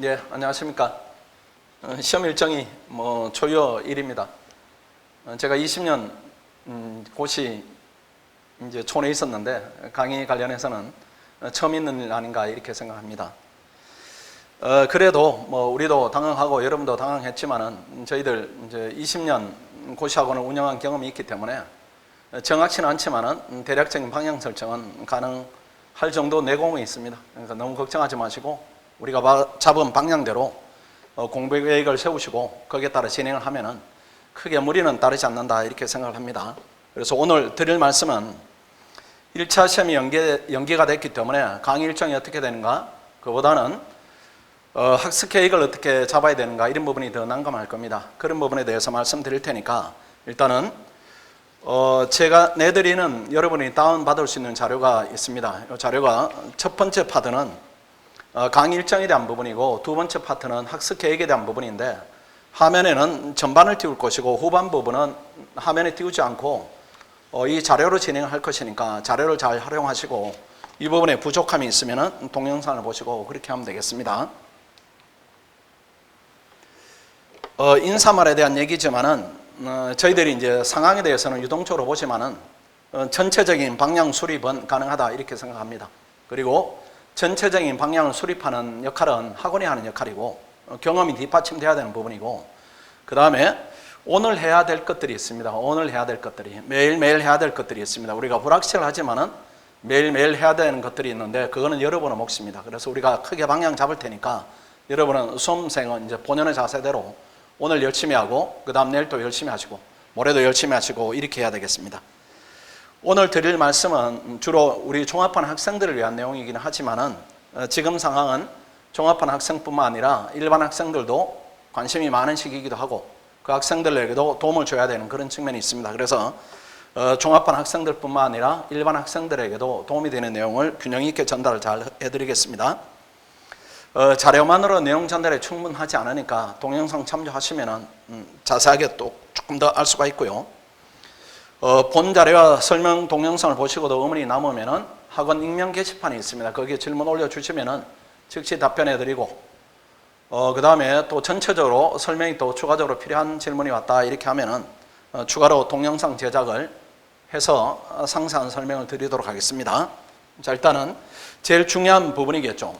네, 안녕하십니까. 시험 일정이 초여일입니다. 제가 20년 고시 이제 촌에 있었는데 강의 관련해서는 처음 있는 일 아닌가 이렇게 생각합니다. 그래도 우리도 당황하고 여러분도 당황했지만은 저희들 이제 20년 고시학원을 운영한 경험이 있기 때문에 정확치는 않지만은 대략적인 방향 설정은 가능할 정도 내공이 있습니다. 그러니까 너무 걱정하지 마시고 우리가 잡은 방향대로 공부 계획을 세우시고 거기에 따라 진행을 하면은 크게 무리는 따르지 않는다 이렇게 생각을 합니다. 그래서 오늘 드릴 말씀은 1차 시험이 연기가 됐기 때문에 강의 일정이 어떻게 되는가, 그보다는 학습 계획을 어떻게 잡아야 되는가 이런 부분이 더 난감할 겁니다. 그런 부분에 대해서 말씀드릴 테니까 일단은 제가 내드리는 여러분이 다운받을 수 있는 자료가 있습니다. 이 자료가 첫 번째 파트는 강의 일정에 대한 부분이고 두 번째 파트는 학습 계획에 대한 부분인데 화면에는 전반을 띄울 것이고 후반 부분은 화면에 띄우지 않고 이 자료로 진행을 할 것이니까 자료를 잘 활용하시고 이 부분에 부족함이 있으면 동영상을 보시고 그렇게 하면 되겠습니다. 인사말에 대한 얘기지만은 저희들이 이제 상황에 대해서는 유동적으로 보지만은 전체적인 방향 수립은 가능하다 이렇게 생각합니다. 그리고 전체적인 방향을 수립하는 역할은 학원이 하는 역할이고 경험이 뒷받침돼야 되는 부분이고, 그 다음에 오늘 해야 될 것들이 있습니다. 오늘 해야 될 것들이 매일매일 해야 될 것들이 있습니다. 우리가 불확실하지만은 매일매일 해야 되는 것들이 있는데 그거는 여러분의 몫입니다. 그래서 우리가 크게 방향 잡을 테니까 여러분은 수험생은 이제 본연의 자세대로 오늘 열심히 하고 그 다음 내일 또 열심히 하시고 모레도 열심히 하시고 이렇게 해야 되겠습니다. 오늘 드릴 말씀은 주로 우리 종합반 학생들을 위한 내용이기는 하지만은 지금 상황은 종합반 학생뿐만 아니라 일반 학생들도 관심이 많은 시기이기도 하고 그 학생들에게도 도움을 줘야 되는 그런 측면이 있습니다. 그래서 종합반 학생들뿐만 아니라 일반 학생들에게도 도움이 되는 내용을 균형 있게 전달을 잘 해드리겠습니다. 자료만으로 내용 전달에 충분하지 않으니까 동영상 참조하시면은 자세하게 또 조금 더 알 수가 있고요. 본 자료와 설명 동영상을 보시고도 의문이 남으면은 학원 익명 게시판이 있습니다. 거기에 질문 올려주시면은 즉시 답변해드리고, 그 다음에 또 전체적으로 설명이 또 추가적으로 필요한 질문이 왔다 이렇게 하면은 추가로 동영상 제작을 해서 상세한 설명을 드리도록 하겠습니다. 자, 일단은 제일 중요한 부분이겠죠.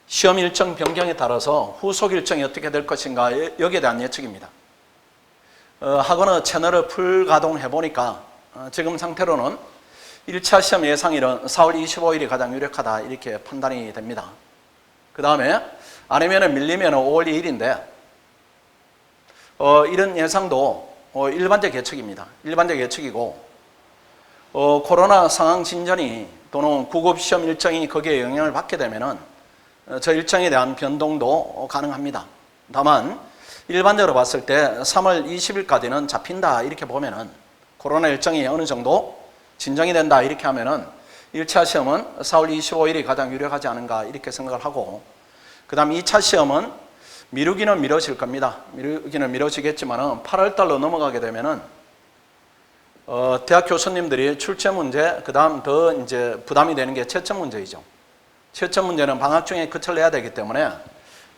시험 일정 변경에 따라서 후속 일정이 어떻게 될 것인가 여기에 대한 예측입니다. 학원의 채널을 풀가동해 보니까 지금 상태로는 1차 시험 예상일은 4월 25일이 가장 유력하다 이렇게 판단이 됩니다. 그 다음에 아니면 밀리면 5월 2일인데 이런 예상도 일반적 예측입니다. 일반적 예측이고 코로나 상황 진전이 또는 구급 시험 일정이 거기에 영향을 받게 되면은 저 일정에 대한 변동도 가능합니다. 다만 일반적으로 봤을 때 3월 20일까지는 잡힌다 이렇게 보면은 코로나 일정이 어느 정도 진정이 된다 이렇게 하면은 1차 시험은 4월 25일이 가장 유력하지 않은가 이렇게 생각을 하고, 그 다음 2차 시험은 미루기는 미뤄질 겁니다. 미루기는 미뤄지겠지만은 8월달로 넘어가게 되면은 대학 교수님들이 출제 문제, 그 다음 더 이제 부담이 되는 게 채점 문제이죠. 채점 문제는 방학 중에 끝을 내야 되기 때문에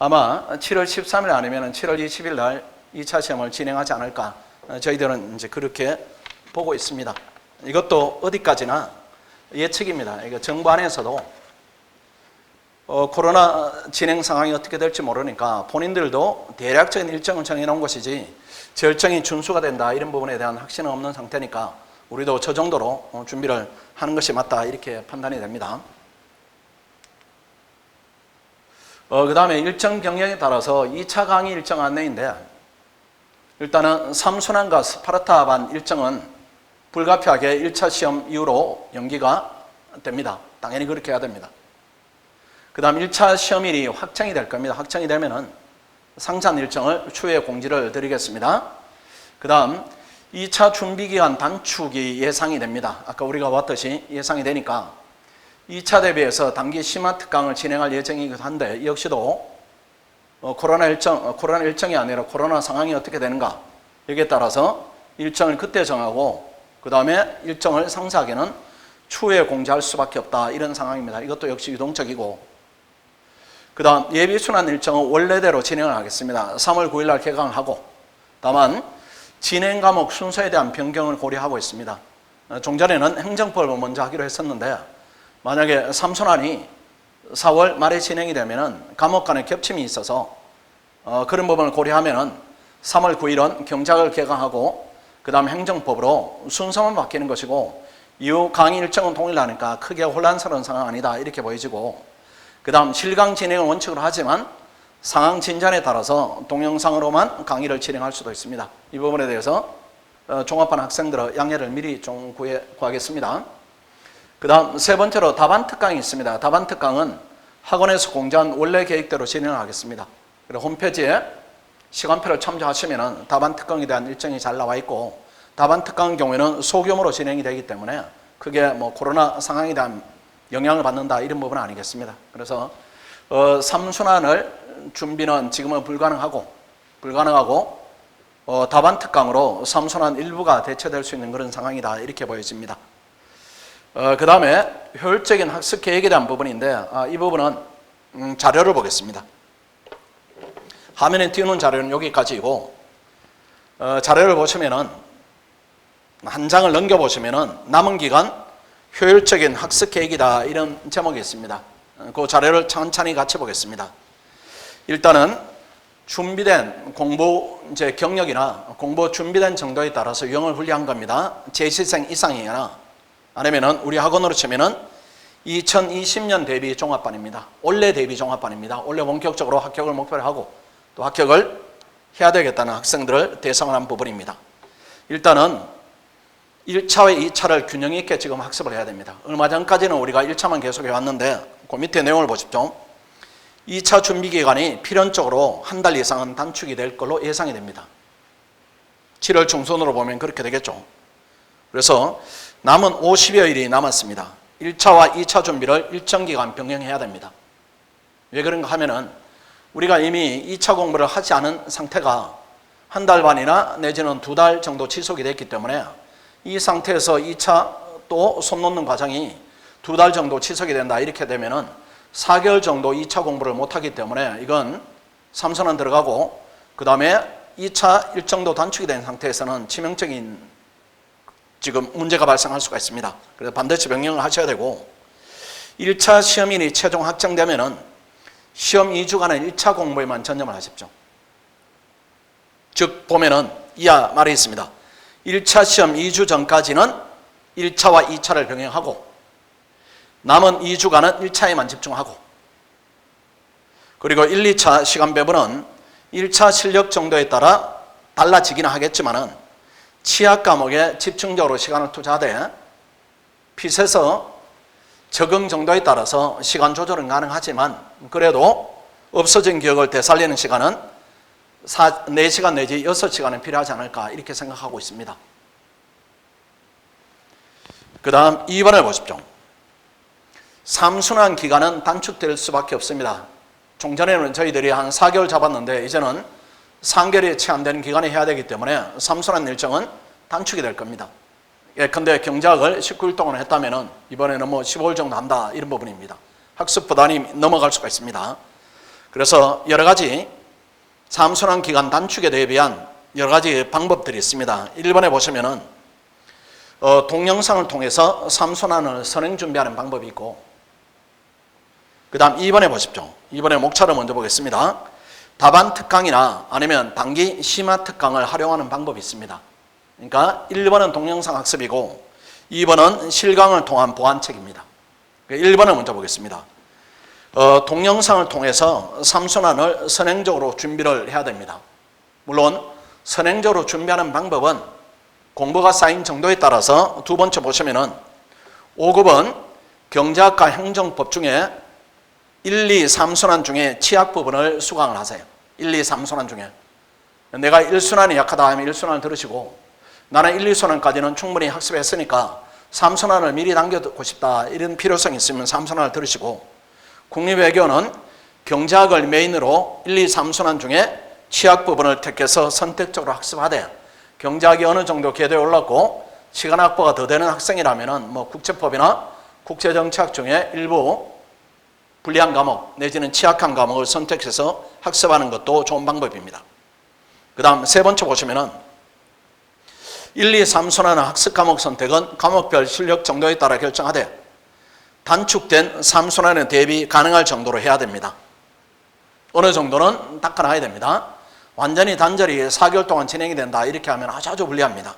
아마 7월 13일 아니면 7월 20일 날 2차 시험을 진행하지 않을까 저희들은 이제 그렇게 보고 있습니다. 이것도 어디까지나 예측입니다. 이거 정부 안에서도 코로나 진행 상황이 어떻게 될지 모르니까 본인들도 대략적인 일정을 정해놓은 것이지 저 일정이 준수가 된다 이런 부분에 대한 확신은 없는 상태니까 우리도 저 정도로 준비를 하는 것이 맞다 이렇게 판단이 됩니다. 그 다음에 일정 변경에 따라서 2차 강의 일정 안내인데 일단은 삼순환과 스파르타반 일정은 불가피하게 1차 시험 이후로 연기가 됩니다. 당연히 그렇게 해야 됩니다. 그 다음 1차 시험일이 확정이 될 겁니다. 확정이 되면은 상세한 일정을 추후에 공지를 드리겠습니다. 그 다음 2차 준비기간 단축이 예상이 됩니다. 아까 우리가 봤듯이 예상이 되니까 2차 대비해서 단기 심화 특강을 진행할 예정이기도 한데 역시도 코로나 일정이 아니라 코로나 상황이 어떻게 되는가 여기에 따라서 일정을 그때 정하고 그 다음에 일정을 상세하게는 추후에 공지할 수밖에 없다 이런 상황입니다. 이것도 역시 유동적이고 그 다음 예비순환 일정은 원래대로 진행을 하겠습니다. 3월 9일 날 개강을 하고, 다만 진행 과목 순서에 대한 변경을 고려하고 있습니다. 종전에는 행정법을 먼저 하기로 했었는데, 만약에 3순환이 4월 말에 진행이 되면은 과목 간의 겹침이 있어서 그런 부분을 고려하면은 3월 9일은 경작을 개강하고 그 다음 행정법으로 순서만 바뀌는 것이고, 이후 강의 일정은 동일하니까 크게 혼란스러운 상황 아니다 이렇게 보여지고, 그 다음 실강 진행을 원칙으로 하지만 상황 진전에 따라서 동영상으로만 강의를 진행할 수도 있습니다. 이 부분에 대해서 종합반 학생들의 양해를 미리 좀 구하겠습니다. 그 다음 세 번째로 답안 특강이 있습니다. 답안 특강은 학원에서 공지한 원래 계획대로 진행을 하겠습니다. 그리고 홈페이지에 시간표를 참조하시면 답안 특강에 대한 일정이 잘 나와 있고, 답안 특강 경우에는 소규모로 진행이 되기 때문에 크게 뭐 코로나 상황에 대한 영향을 받는다 이런 부분은 아니겠습니다. 그래서 3순환을 준비는 지금은 불가능하고 답안 특강으로 3순환 일부가 대체될 수 있는 그런 상황이다 이렇게 보여집니다. 그 다음에 효율적인 학습 계획에 대한 부분인데, 이 부분은 자료를 보겠습니다. 화면에 띄우는 자료는 여기까지이고, 자료를 보시면은 한 장을 넘겨보시면은 남은 기간 효율적인 학습 계획이다 이런 제목이 있습니다. 그 자료를 천천히 같이 보겠습니다. 일단은 준비된 공부 경력이나 공부 준비된 정도에 따라서 유형을 분리한 겁니다. 재시생 이상이거나 아니면은 우리 학원으로 치면은 2020년 대비 종합반입니다. 올해 대비 종합반입니다. 올해 본격적으로 합격을 목표로 하고 또 합격을 해야 되겠다는 학생들을 대상으로 한 부분입니다. 일단은 1차와 2차를 균형 있게 지금 학습을 해야 됩니다. 얼마 전까지는 우리가 1차만 계속해 왔는데 그 밑에 내용을 보십시오. 2차 준비 기간이 필연적으로 한 달 이상은 단축이 될 걸로 예상이 됩니다. 7월 중순으로 보면 그렇게 되겠죠. 그래서 남은 50여일이 남았습니다. 1차와 2차 준비를 일정 기간 병행해야 됩니다. 왜 그런가 하면은 우리가 이미 2차 공부를 하지 않은 상태가 한 달 반이나 내지는 2달 정도 지속이 됐기 때문에 이 상태에서 2차 또 손 놓는 과정이 2달 정도 지속이 된다 이렇게 되면은 4개월 정도 2차 공부를 못하기 때문에 이건 3순환 들어가고, 그 다음에 2차 일정도 단축이 된 상태에서는 치명적인 지금 문제가 발생할 수가 있습니다. 그래서 반드시 병행을 하셔야 되고, 1차 시험일이 최종 확정되면은 시험 2주간은 1차 공부에만 전념을 하십시오. 즉 보면은 이하 말이 있습니다. 1차 시험 2주 전까지는 1차와 2차를 병행하고 남은 2주간은 1차에만 집중하고, 그리고 1, 2차 시간 배분은 1차 실력 정도에 따라 달라지기는 하겠지만은 취약 과목에 집중적으로 시간을 투자하되 핏에서 적응 정도에 따라서 시간 조절은 가능하지만 그래도 없어진 기억을 되살리는 시간은 4시간 내지 6시간은 필요하지 않을까 이렇게 생각하고 있습니다. 그 다음 2번을 보십시오. 3순환 기간은 단축될 수밖에 없습니다. 종전에는 저희들이 한 4개월 잡았는데 이제는 3개월이 채 안 되는 기간에 해야 되기 때문에 3순환 일정은 단축이 될 겁니다. 예컨대 경작을 19일 동안 했다면은 이번에는 뭐 15일 정도 한다 이런 부분입니다. 학습 부담이 넘어갈 수가 있습니다. 그래서 여러 가지 3순환 기간 단축에 대비한 여러 가지 방법들이 있습니다. 1번에 보시면은 동영상을 통해서 3순환을 선행 준비하는 방법이 있고, 그 다음 2번에 보십시오. 2번에 목차를 먼저 보겠습니다. 답안 특강이나 아니면 단기 심화 특강을 활용하는 방법이 있습니다. 그러니까 1번은 동영상 학습이고 2번은 실강을 통한 보완책입니다. 1번을 먼저 보겠습니다. 동영상을 통해서 3순환을 선행적으로 준비를 해야 됩니다. 물론 선행적으로 준비하는 방법은 공부가 쌓인 정도에 따라서 두 번째 보시면은 5급은 경제학과 행정법 중에 1, 2, 3순환 중에 취약 부분을 수강을 하세요. 1, 2, 3순환 중에. 내가 1순환이 약하다 하면 1순환을 들으시고, 나는 1, 2순환까지는 충분히 학습했으니까 3순환을 미리 당겨두고 싶다 이런 필요성이 있으면 3순환을 들으시고, 국립외교는 경제학을 메인으로 1, 2, 3순환 중에 취약 부분을 택해서 선택적으로 학습하되, 경제학이 어느 정도 궤도에 올랐고 시간 확보가 더 되는 학생이라면 뭐 국제법이나 국제정치학 중에 일부 불리한 과목 내지는 취약한 과목을 선택해서 학습하는 것도 좋은 방법입니다. 그 다음 세 번째 보시면은 1, 2, 3순환의 학습 과목 선택은 과목별 실력 정도에 따라 결정하되 단축된 3순환에 대비 가능할 정도로 해야 됩니다. 어느 정도는 닦아놔야 됩니다. 완전히 단절이 4개월 동안 진행이 된다 이렇게 하면 아주 불리합니다.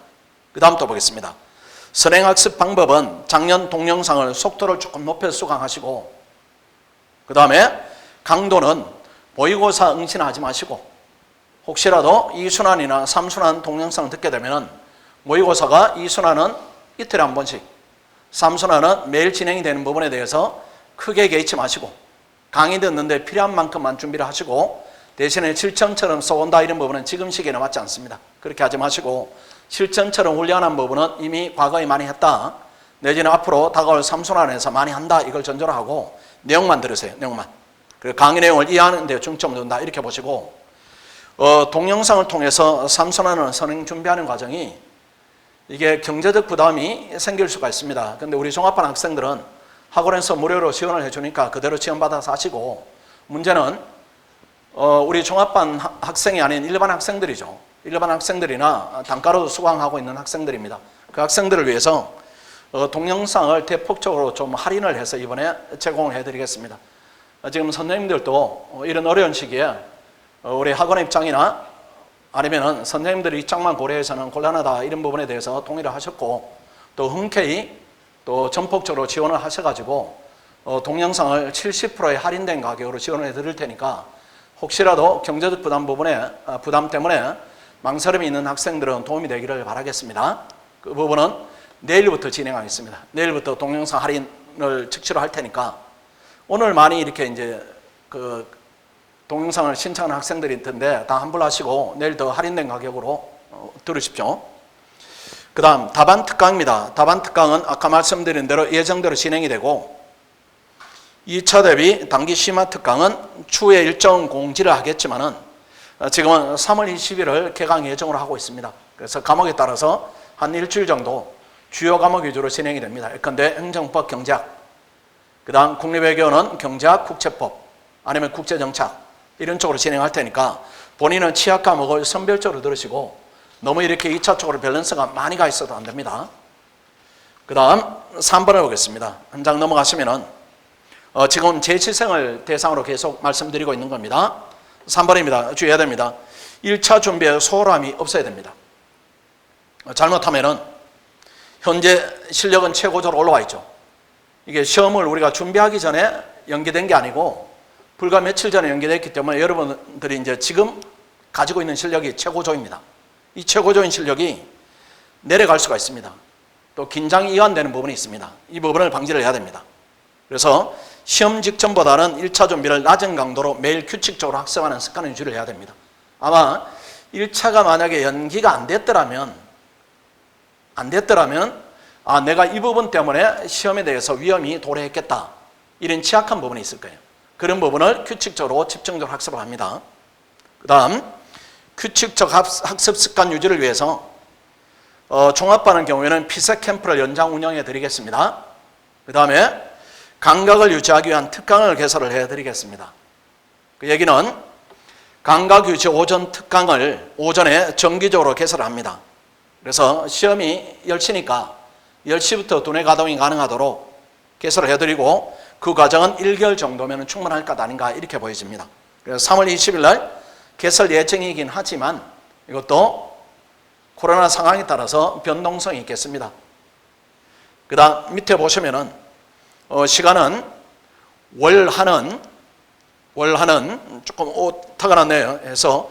그 다음 또 보겠습니다. 선행학습 방법은 작년 동영상을 속도를 조금 높여서 수강하시고 그 다음에 강도는 모의고사 응시는 하지 마시고 혹시라도 2순환이나 3순환 동영상을 듣게 되면 모의고사가 2순환은 이틀에 한 번씩 3순환은 매일 진행이 되는 부분에 대해서 크게 개의치 마시고 강의 듣는데 필요한 만큼만 준비를 하시고 대신에 실전처럼 써온다 이런 부분은 지금 시기에는 맞지 않습니다. 그렇게 하지 마시고 실전처럼 훈련한 부분은 이미 과거에 많이 했다 내지는 앞으로 다가올 3순환에서 많이 한다 이걸 전제로 하고 내용만 들으세요. 내용만. 그리고 강의 내용을 이해하는 데 중점을 둔다 이렇게 보시고 동영상을 통해서 3순환을 선행 준비하는 과정이 이게 경제적 부담이 생길 수가 있습니다. 그런데 우리 종합반 학생들은 학원에서 무료로 지원을 해주니까 그대로 지원받아서 하시고 문제는 우리 종합반 학생이 아닌 일반 학생들이죠. 일반 학생들이나 단가로 수강하고 있는 학생들입니다. 그 학생들을 위해서 동영상을 대폭적으로 좀 할인을 해서 이번에 제공을 해드리겠습니다. 지금 선생님들도 이런 어려운 시기에 우리 학원의 입장이나 아니면은 선생님들 입장만 고려해서는 곤란하다 이런 부분에 대해서 동의를 하셨고 또 흔쾌히 또 전폭적으로 지원을 하셔가지고 동영상을 70%의 할인된 가격으로 지원을 해드릴 테니까 혹시라도 경제적 부담 때문에 망설임이 있는 학생들은 도움이 되기를 바라겠습니다. 그 부분은 내일부터 진행하겠습니다. 내일부터 동영상 할인을 즉시로 할 테니까 오늘 많이 이렇게 이제 그 동영상을 신청하는 학생들이 있던데 다 환불하시고 내일 더 할인된 가격으로 들으십시오. 그 다음 답안 특강입니다. 답안 특강은 아까 말씀드린 대로 예정대로 진행이 되고 2차 대비 단기 심화 특강은 추후에 일정 공지를 하겠지만은 지금은 3월 20일을 개강 예정으로 하고 있습니다. 그래서 과목에 따라서 한 일주일 정도 주요 과목 위주로 진행이 됩니다. 예컨대 행정법, 경제학, 그 다음 국립외교는 경제학, 국제법, 아니면 국제정착 이런 쪽으로 진행할 테니까 본인은 취약 과목을 선별적으로 들으시고 너무 이렇게 2차 쪽으로 밸런스가 많이 가 있어도 안 됩니다. 그 다음 3번을 보겠습니다. 한 장 넘어가시면은 지금 재치생을 대상으로 계속 말씀드리고 있는 겁니다. 3번입니다. 주의해야 됩니다. 1차 준비에 소홀함이 없어야 됩니다. 잘못하면은 현재 실력은 최고조로 올라와 있죠. 이게 시험을 우리가 준비하기 전에 연계된 게 아니고 불과 며칠 전에 연계됐기 때문에 여러분들이 이제 지금 가지고 있는 실력이 최고조입니다. 이 최고조인 실력이 내려갈 수가 있습니다. 또 긴장이 이완되는 부분이 있습니다. 이 부분을 방지를 해야 됩니다. 그래서 시험 직전보다는 1차 준비를 낮은 강도로 매일 규칙적으로 학습하는 습관을 유지를 해야 됩니다. 아마 1차가 만약에 연기가 안 됐더라면 내가 이 부분 때문에 시험에 대해서 위험이 도래했겠다 이런 취약한 부분이 있을 거예요. 그런 부분을 규칙적으로 집중적으로 학습을 합니다. 그 다음 규칙적 학습 습관 유지를 위해서 종합반의 경우에는 피서 캠프를 연장 운영해 드리겠습니다. 그 다음에 감각을 유지하기 위한 특강을 개설을 해 드리겠습니다. 그 얘기는 감각 유지 오전 특강을 오전에 정기적으로 개설을 합니다. 그래서 시험이 10시니까 10시부터 두뇌 가동이 가능하도록 개설을 해드리고 그 과정은 1개월 정도면 충분할 것 아닌가 이렇게 보여집니다. 그래서 3월 20일 날 개설 예정이긴 하지만 이것도 코로나 상황에 따라서 변동성이 있겠습니다. 그 다음 밑에 보시면은 시간은 월하는 조금 오타가 났네요. 해서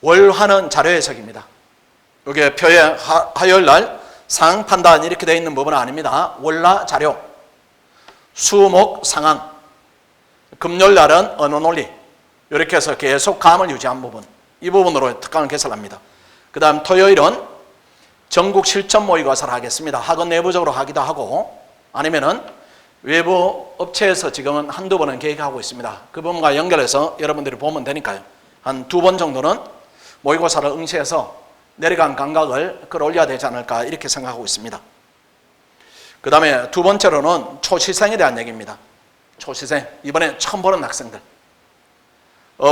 월하는 자료 해석입니다. 이게 표에 화요일 날 상황 판단 이렇게 되어 있는 부분은 아닙니다. 월화 자료, 수목 상황, 금요일 날은 언어 논리 이렇게 해서 계속 감을 유지한 부분 이 부분으로 특강을 개설합니다. 그 다음 토요일은 전국 실전 모의고사를 하겠습니다. 학원 내부적으로 하기도 하고 아니면은 외부 업체에서 지금은 한두 번은 계획하고 있습니다. 그 부분과 연결해서 여러분들이 보면 되니까요. 한 2번 정도는 모의고사를 응시해서 내려간 감각을 끌어올려야 되지 않을까 이렇게 생각하고 있습니다. 그 다음에 두 번째로는 초시생에 대한 얘기입니다. 초시생, 이번에 처음 보는 학생들.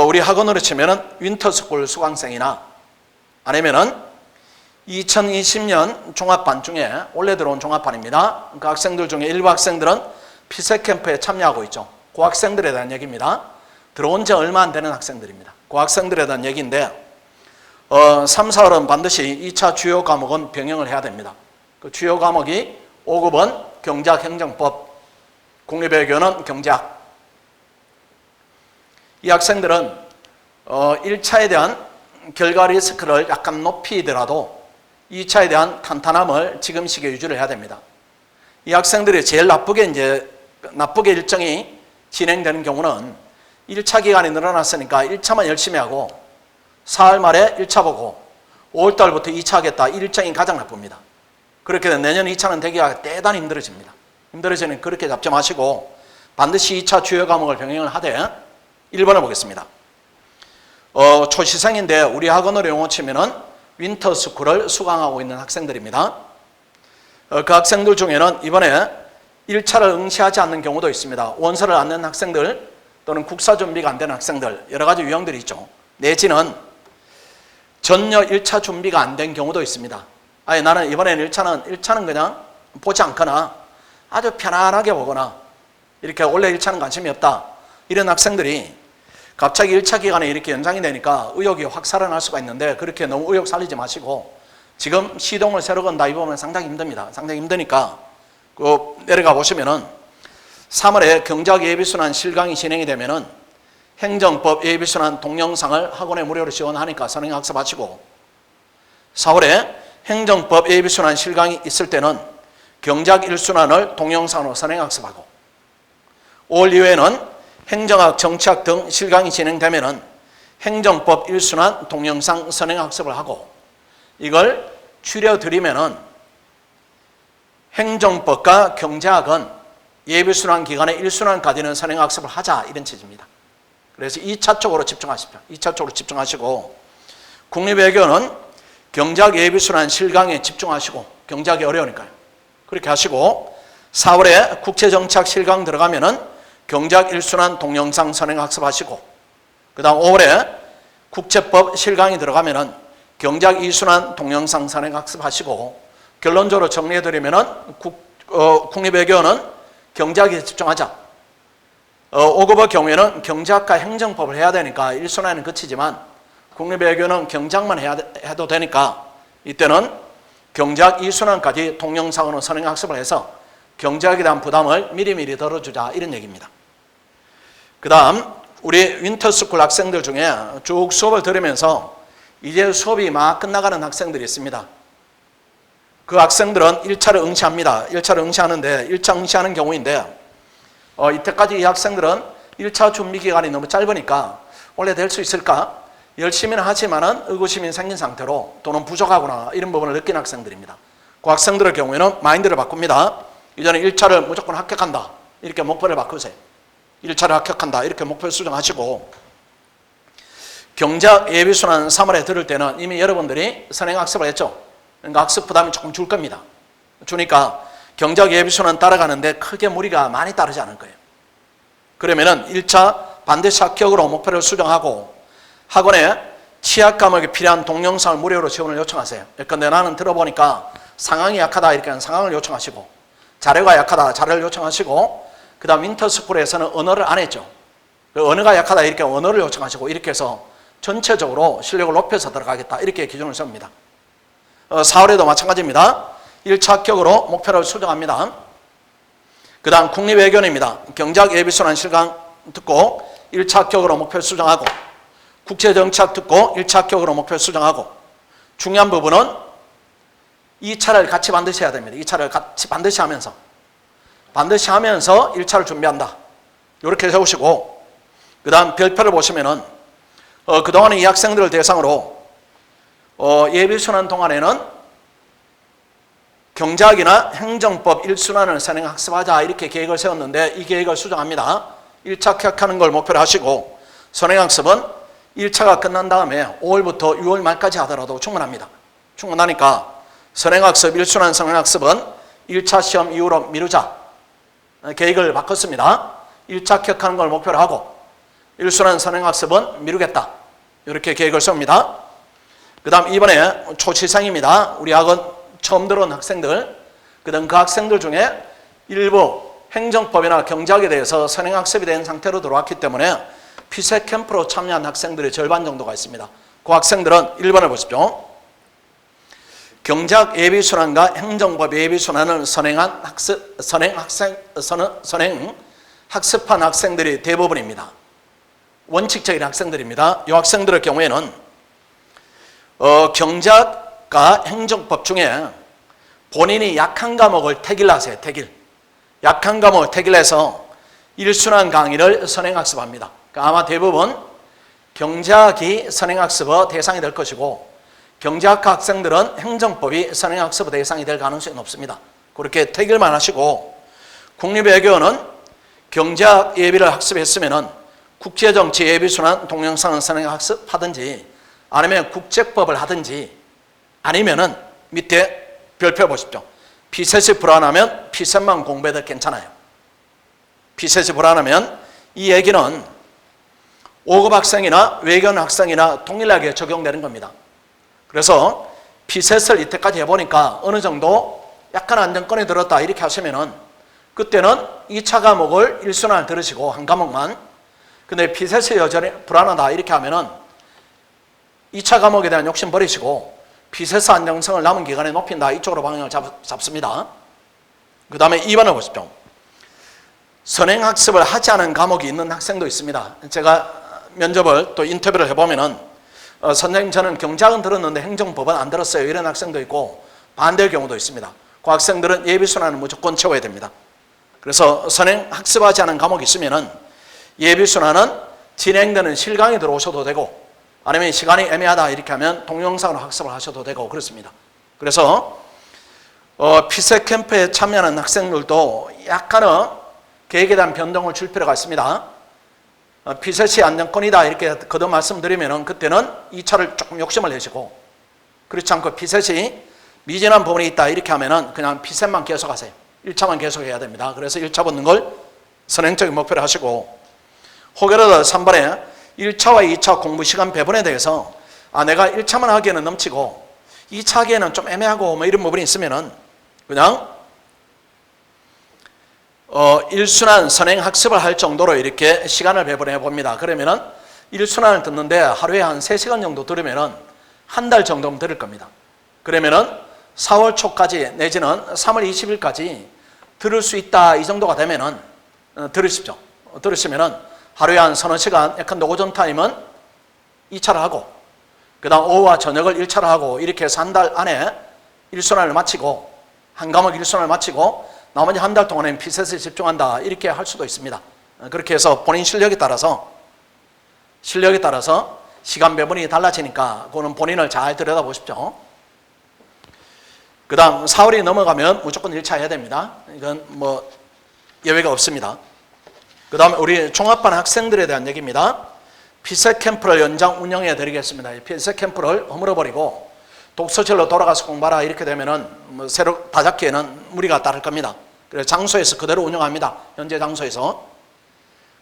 우리 학원으로 치면은 윈터스쿨 수강생이나 아니면은 2020년 종합반 중에 올해 들어온 종합반입니다. 그 학생들 중에 일부 학생들은 피세 캠프에 참여하고 있죠. 그 학생들에 대한 얘기입니다. 들어온 지 얼마 안 되는 학생들입니다. 그 학생들에 대한 얘기인데 3, 4월은 반드시 2차 주요 과목은 병행을 해야 됩니다. 그 주요 과목이 5급은 경제학 행정법, 국립외교는 경제학. 이 학생들은 1차에 대한 결과 리스크를 약간 높이더라도 2차에 대한 탄탄함을 지금 시기에 유지를 해야 됩니다. 이 학생들이 제일 나쁘게 일정이 진행되는 경우는 1차 기간이 늘어났으니까 1차만 열심히 하고 4월 말에 1차 보고 5월 달부터 2차 하겠다. 이 일정이 가장 나쁩니다. 그렇게 되면 내년 2차는 되기가 대단히 힘들어집니다. 힘들어지는 그렇게 잡지 마시고 반드시 2차 주요 과목을 병행을 하되 1번을 보겠습니다. 초시생인데 우리 학원으로 용어 치면은 윈터스쿨을 수강하고 있는 학생들입니다. 그 학생들 중에는 이번에 1차를 응시하지 않는 경우도 있습니다. 원서를 안 낸 학생들 또는 국사 준비가 안 되는 학생들 여러 가지 유형들이 있죠. 내지는 전혀 1차 준비가 안 된 경우도 있습니다. 아니 나는 이번엔 1차는 그냥 보지 않거나 아주 편안하게 보거나 이렇게 원래 1차는 관심이 없다. 이런 학생들이 갑자기 1차 기간에 이렇게 연장이 되니까 의욕이 확 살아날 수가 있는데 그렇게 너무 의욕 살리지 마시고 지금 시동을 새로 건다 이 부분은 상당히 힘듭니다. 상당히 힘드니까 내려가 보시면은 3월에 경제학 예비순환 실강이 진행이 되면은 행정법 예비순환 동영상을 학원에 무료로 지원하니까 선행학습하시고 4월에 행정법 예비순환 실강이 있을 때는 경제학 1순환을 동영상으로 선행학습하고 5월 이후에는 행정학, 정치학 등 실강이 진행되면은 행정법 1순환 동영상 선행학습을 하고 이걸 줄여드리면은 행정법과 경제학은 예비순환 기간에 1순환까지는 선행학습을 하자 이런 취지입니다. 그래서 2차 쪽으로 집중하십시오. 2차 쪽으로 집중하시고 국립외교는 경제학 예비순환 실강에 집중하시고 경제학이 어려우니까요. 그렇게 하시고 4월에 국제정치학 실강 들어가면은 경제학 1순환 동영상 선행학습하시고 그 다음 5월에 국제법 실강이 들어가면은 경제학 2순환 동영상 선행학습하시고 결론적으로 정리해드리면은 국립외교는 경제학에 집중하자. 5급의 경우에는 경제학과 행정법을 해야 되니까 1순환은 그치지만 국립외교는 경제학만 해도 되니까 이때는 경제학 2순환까지 동영상으로 선행학습을 해서 경제학에 대한 부담을 미리미리 덜어주자 이런 얘기입니다. 그 다음 우리 윈터스쿨 학생들 중에 쭉 수업을 들으면서 이제 수업이 막 끝나가는 학생들이 있습니다. 그 학생들은 1차를 응시합니다. 1차를 응시하는데 1차 응시하는 경우인데 이때까지 이 학생들은 1차 준비 기간이 너무 짧으니까 원래 될 수 있을까? 열심히는 하지만은 의구심이 생긴 상태로 또는 부족하구나 이런 부분을 느낀 학생들입니다. 그 학생들의 경우에는 마인드를 바꿉니다. 이제는 1차를 무조건 합격한다. 이렇게 목표를 바꾸세요. 1차를 합격한다. 이렇게 목표를 수정하시고 경제학 예비순환 3월에 들을 때는 이미 여러분들이 선행학습을 했죠. 그러니까 학습 부담이 조금 줄 겁니다. 주니까 경제학 예비순환 따라가는데 크게 무리가 많이 따르지 않을 거예요. 그러면은 1차 반드시 합격으로 목표를 수정하고 학원에 치학 과목에 필요한 동영상을 무료로 지원을 요청하세요. 예컨대 나는 들어보니까 상황이 약하다 이렇게 하는 상황을 요청하시고 자료가 약하다 자료를 요청하시고 그 다음 윈터스쿨에서는 언어를 안 했죠. 언어가 약하다 이렇게 언어를 요청하시고 이렇게 해서 전체적으로 실력을 높여서 들어가겠다 이렇게 기준을 세웁니다. 4월에도 마찬가지입니다. 1차 합격으로 목표를 수정합니다. 그 다음 국립외교입니다. 경제학 예비순환 실강 듣고 1차 합격으로 목표를 수정하고 국제정치학 듣고 1차 합격으로 목표를 수정하고 중요한 부분은 2차를 같이 반드시 해야 됩니다. 2차를 같이 반드시 하면서 1차를 준비한다. 이렇게 세우시고 그 다음 별표를 보시면은 그동안에 이 학생들을 대상으로 예비순환 동안에는 경제학이나 행정법 1순환을 선행학습하자 이렇게 계획을 세웠는데 이 계획을 수정합니다. 1차 합격하는 걸 목표로 하시고 선행학습은 1차가 끝난 다음에 5월부터 6월 말까지 하더라도 충분합니다. 충분하니까 선행학습 1순환 선행학습은 1차 시험 이후로 미루자 계획을 바꿨습니다. 1차 격하는 걸 목표로 하고 일순환 선행학습은 미루겠다. 이렇게 계획을 세웁니다. 그 다음 이번에 초치생입니다. 우리 학원 처음 들어온 학생들, 그 다음 그 학생들 중에 일부 행정법이나 경제학에 대해서 선행학습이 된 상태로 들어왔기 때문에 피셋 캠프로 참여한 학생들의 절반 정도가 있습니다. 그 학생들은 1번을 보십시오. 경제학 예비순환과 행정법 예비순환을 선행 학습한 학생들이 대부분입니다. 원칙적인 학생들입니다. 이 학생들의 경우에는 경제학과 행정법 중에 본인이 약한 과목을 택일하세요. 약한 과목을 택일해서 1순환 강의를 선행학습합니다. 그러니까 아마 대부분 경제학이 선행학습의 대상이 될 것이고 경제학과 학생들은 행정법이 선행학습의 대상이 될 가능성이 높습니다. 그렇게 택일만 하시고 국립외교원은 경제학 예비를 학습했으면 국제정치 예비순환 동영상을 선행학습하든지 아니면 국제법을 하든지 아니면은 밑에 별표 보십시오. 피셋이 불안하면 피셋만 공부해도 괜찮아요. 피셋이 불안하면 이 얘기는 5급 학생이나 외견 학생이나 동일하게 적용되는 겁니다. 그래서 피셋을 이때까지 해보니까 어느 정도 약간 안정권에 들었다 이렇게 하시면은 그때는 2차 과목을 1순환을 들으시고 한 과목만, 근데 피셋이 여전히 불안하다 이렇게 하면은 2차 과목에 대한 욕심 버리시고 피셋 안정성을 남은 기간에 높인다 이쪽으로 방향을 잡습니다. 그 다음에 2번을 보십시오. 선행학습을 하지 않은 과목이 있는 학생도 있습니다. 제가 면접을 또 인터뷰를 해보면은 선생님 저는 경제학은 들었는데 행정법은 안 들었어요 이런 학생도 있고 반대의 경우도 있습니다. 그 학생들은 예비순환은 무조건 채워야 됩니다. 그래서 선행학습하지 않은 과목이 있으면은 예비순환은 진행되는 실강에 들어오셔도 되고 아니면 시간이 애매하다 이렇게 하면 동영상으로 학습을 하셔도 되고 그렇습니다. 그래서 피셋 캠프에 참여하는 학생들도 약간은 계획에 대한 변동을 줄 필요가 있습니다. 피셋이 안정권이다 이렇게 거듭 말씀드리면 그때는 2차를 조금 욕심을 내시고 그렇지 않고 피셋이 미진한 부분이 있다 이렇게 하면은 그냥 피셋만 계속 하세요. 1차만 계속 해야 됩니다. 그래서 1차 붙는 걸 선행적인 목표로 하시고 혹여라도 3번에 1차와 2차 공부 시간 배분에 대해서 내가 1차만 하기에는 넘치고 2차 하기에는 좀 애매하고 뭐 이런 부분이 있으면은 그냥 1순환 선행학습을 할 정도로 이렇게 시간을 배분해 봅니다. 그러면은 1순환을 듣는데 하루에 한 3시간 정도 들으면은 한 달 정도면 들을 겁니다. 그러면은 4월 초까지 내지는 3월 20일까지 들을 수 있다 이 정도가 되면은 들으십시오. 들으시면은 하루에 한 서너 시간, 약간 오전 타임은 2차를 하고 그 다음 오후와 저녁을 1차를 하고 이렇게 해서 한 달 안에 1순환을 마치고 한 과목 1순환을 마치고 나머지 한 달 동안에는 피셋에 집중한다 이렇게 할 수도 있습니다. 그렇게 해서 본인 실력에 따라서 시간 배분이 달라지니까 그거는 본인을 잘 들여다보십시오. 그 다음 4월이 넘어가면 무조건 1차 해야 됩니다. 이건 뭐 예외가 없습니다. 그 다음에 우리 종합반 학생들에 대한 얘기입니다. 피셋 캠프를 연장 운영해 드리겠습니다. 피셋 캠프를 허물어버리고 독서실로 돌아가서 공부하라 이렇게 되면은 뭐 새로 다잡기에는 무리가 따를 겁니다. 그래서 장소에서 그대로 운영합니다. 현재 장소에서.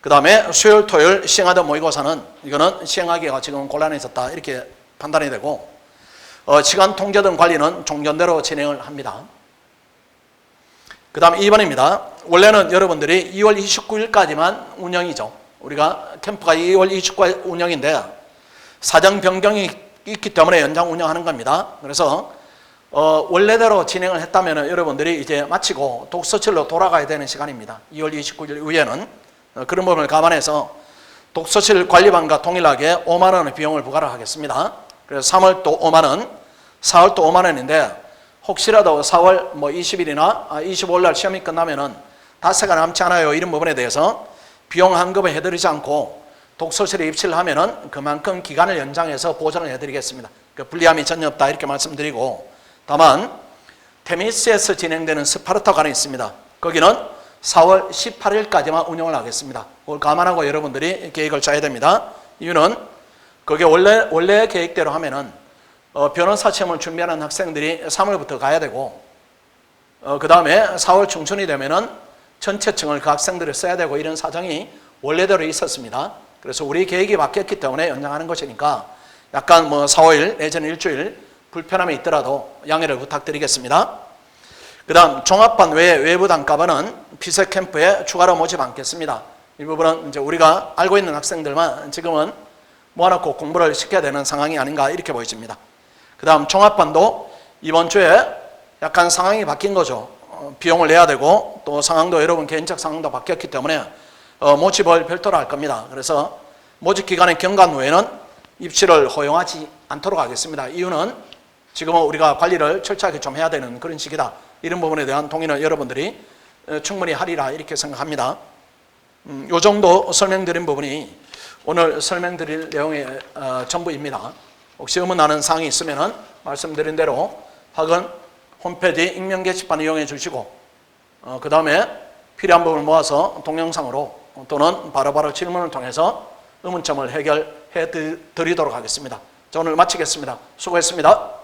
그 다음에 수요일 토요일 시행하던 모의고사는 이거는 시행하기가 지금 곤란해졌다 이렇게 판단이 되고 시간 통제 등 관리는 종전대로 진행을 합니다. 그 다음 2번입니다. 원래는 여러분들이 2월 29일까지만 운영이죠. 우리가 캠프가 2월 29일 운영인데 사정 변경이 있기 때문에 연장 운영하는 겁니다. 그래서 원래대로 진행을 했다면 여러분들이 이제 마치고 독서실로 돌아가야 되는 시간입니다. 2월 29일 이후에는 그런 부분을 감안해서 독서실 관리반과 동일하게 5만 원의 비용을 부과를 하겠습니다. 그래서 3월 또 5만 원, 4월 또 5만 원인데 혹시라도 4월 뭐 20일이나 25일 날 시험이 끝나면은 닷새가 남지 않아요. 이런 부분에 대해서 비용 환급을 해드리지 않고 독서실에 입실을 하면은 그만큼 기간을 연장해서 보전을 해드리겠습니다. 불리함이 전혀 없다 이렇게 말씀드리고 다만 테미스에서 진행되는 스파르타관이 있습니다. 거기는 4월 18일까지만 운영을 하겠습니다. 그걸 감안하고 여러분들이 계획을 짜야 됩니다. 이유는 그게 원래 계획대로 하면은 변호사 시험을 준비하는 학생들이 3월부터 가야 되고 그 다음에 4월 중순이 되면은 전체층을 그 학생들을 써야 되고 이런 사정이 원래대로 있었습니다. 그래서 우리 계획이 바뀌었기 때문에 연장하는 것이니까 약간 4, 5일 내지는 일주일 불편함이 있더라도 양해를 부탁드리겠습니다. 그 다음 종합반 외 외부 단과반은 피세 캠프에 추가로 모집 않겠습니다. 이 부분은 이제 우리가 알고 있는 학생들만 지금은 모아놓고 공부를 시켜야 되는 상황이 아닌가 이렇게 보여집니다. 그 다음 종합반도 이번 주에 약간 상황이 바뀐 거죠. 비용을 내야 되고 또 상황도 여러분 개인적 상황도 바뀌었기 때문에 모집을 별도로 할 겁니다. 그래서 모집 기간의 경과 후에는 입시를 허용하지 않도록 하겠습니다. 이유는 지금은 우리가 관리를 철저하게 좀 해야 되는 그런 시기다. 이런 부분에 대한 동의는 여러분들이 충분히 하리라 이렇게 생각합니다. 이 정도 설명드린 부분이 오늘 설명드릴 내용의 전부입니다. 혹시 의문나는 사항이 있으면 말씀드린 대로 학원 홈페이지 익명 게시판 이용해 주시고 그 다음에 필요한 부분을 모아서 동영상으로 또는 바로바로 질문을 통해서 의문점을 해결해 드리도록 하겠습니다. 자, 오늘 마치겠습니다. 수고했습니다.